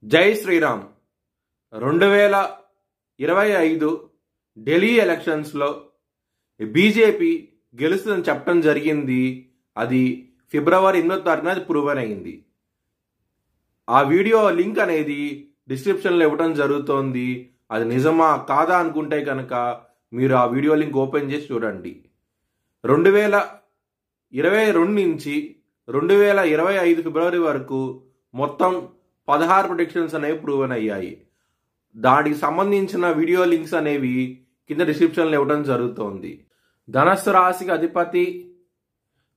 జై శ్రీరామ్. 2025 ఢిల్లీ ఎలక్షన్స్లో బీజేపీ గెలుస్తుందని చెప్పడం జరిగింది. అది ఫిబ్రవరి 8వ తారీఖున అది ప్రూవన్ అయింది. ఆ వీడియో లింక్ అనేది డిస్క్రిప్షన్లో ఇవ్వడం జరుగుతోంది. అది నిజమా కాదా అనుకుంటే కనుక మీరు ఆ వీడియో లింక్ ఓపెన్ చేసి చూడండి. 2022 నుంచి 2025 ఫిబ్రవరి వరకు మొత్తం 16 ప్రొడిక్షన్స్ అనేవి ప్రూవన్ అయ్యాయి. దానికి సంబంధించిన వీడియో లింక్స్ అనేవి కింద డిస్క్రిప్షన్లో ఇవ్వడం జరుగుతోంది. ధనస్సు రాశికి అధిపతి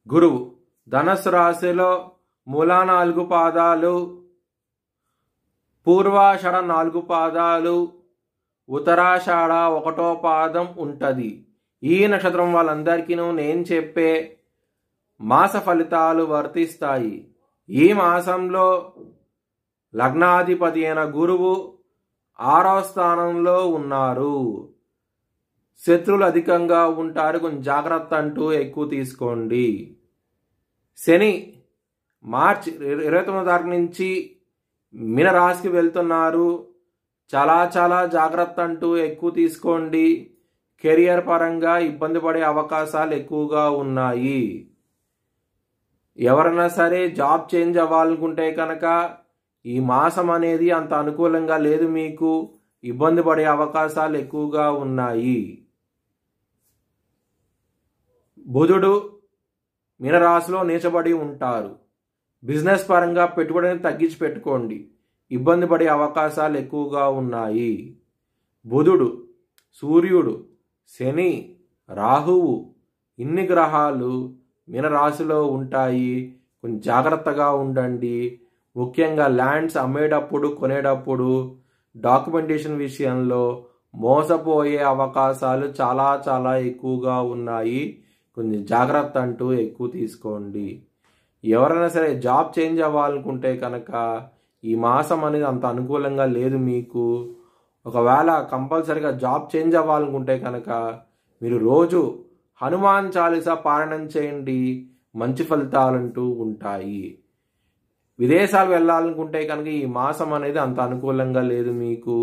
గురువు. ధనస్సు రాశిలో మూలా 4 పాదాలు, పూర్వాషాఢ 4 పాదాలు, ఉత్తరాషాఢ 1వ పాదం ఉంటుంది. ఈ నక్షత్రం వాళ్ళందరికీ నేను చెప్పే మాస ఫలితాలు వర్తిస్తాయి. ఈ మాసంలో లగ్నాధిపతి అయిన గురువు 6వ స్థానంలో ఉన్నారు. శత్రువులు అధికంగా ఉంటారు, కొంచెం జాగ్రత్త అంటూ ఎక్కువ తీసుకోండి. శని మార్చి 29వ తారీఖు నుంచి మీన రాశికి వెళ్తున్నారు. చాలా జాగ్రత్త అంటూ ఎక్కువ తీసుకోండి. కెరియర్ పరంగా ఇబ్బంది పడే అవకాశాలు ఎక్కువగా ఉన్నాయి. ఎవరైనా సరే జాబ్ చేంజ్ అవ్వాలనుకుంటే కనుక ఈ మాసం అనేది అంత అనుకూలంగా లేదు, మీకు ఇబ్బంది పడే అవకాశాలు ఎక్కువగా ఉన్నాయి. బుధుడు మీనరాశిలో నీచబడి ఉంటారు. బిజినెస్ పరంగా పెట్టుబడిని తగ్గించి పెట్టుకోండి, ఇబ్బంది పడే అవకాశాలు ఎక్కువగా ఉన్నాయి. బుధుడు, సూర్యుడు, శని, రాహువు ఇన్ని గ్రహాలు మీనరాశిలో ఉంటాయి. కొంచెం జాగ్రత్తగా ఉండండి. ముఖ్యంగా ల్యాండ్స్ అమ్మేటప్పుడు కొనేటప్పుడు డాక్యుమెంటేషన్ విషయంలో మోసపోయే అవకాశాలు చాలా ఎక్కువగా ఉన్నాయి. కొంచెం జాగ్రత్త అంటూ ఎక్కువ తీసుకోండి. ఎవరైనా సరే జాబ్ చేంజ్ అవ్వాలనుకుంటే కనుక ఈ మాసం అనేది అంత అనుకూలంగా లేదు మీకు. ఒకవేళ కంపల్సరీగా జాబ్ చేంజ్ అవ్వాలనుకుంటే కనుక మీరు రోజు హనుమాన్ చాలీసా పారాయణం చేయండి, మంచి ఫలితాలంటూ ఉంటాయి. విదేశాలు వెళ్ళాలనుకుంటే కనుక ఈ మాసం అనేది అంత అనుకూలంగా లేదు, మీకు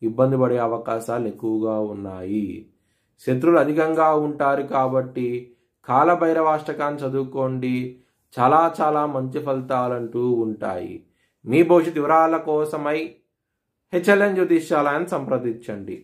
ఇబ్బంది పడే అవకాశాలు ఎక్కువగా ఉన్నాయి. శత్రువులు అధికంగా ఉంటారు కాబట్టి కాలభైరవాష్టకాన్ని చదువుకోండి, చాలా మంచి ఫలితాలంటూ ఉంటాయి. మీ భవిష్యత్ వివరాల కోసమై HLN జ్యోతిష్యాలయాన్ని సంప్రదించండి.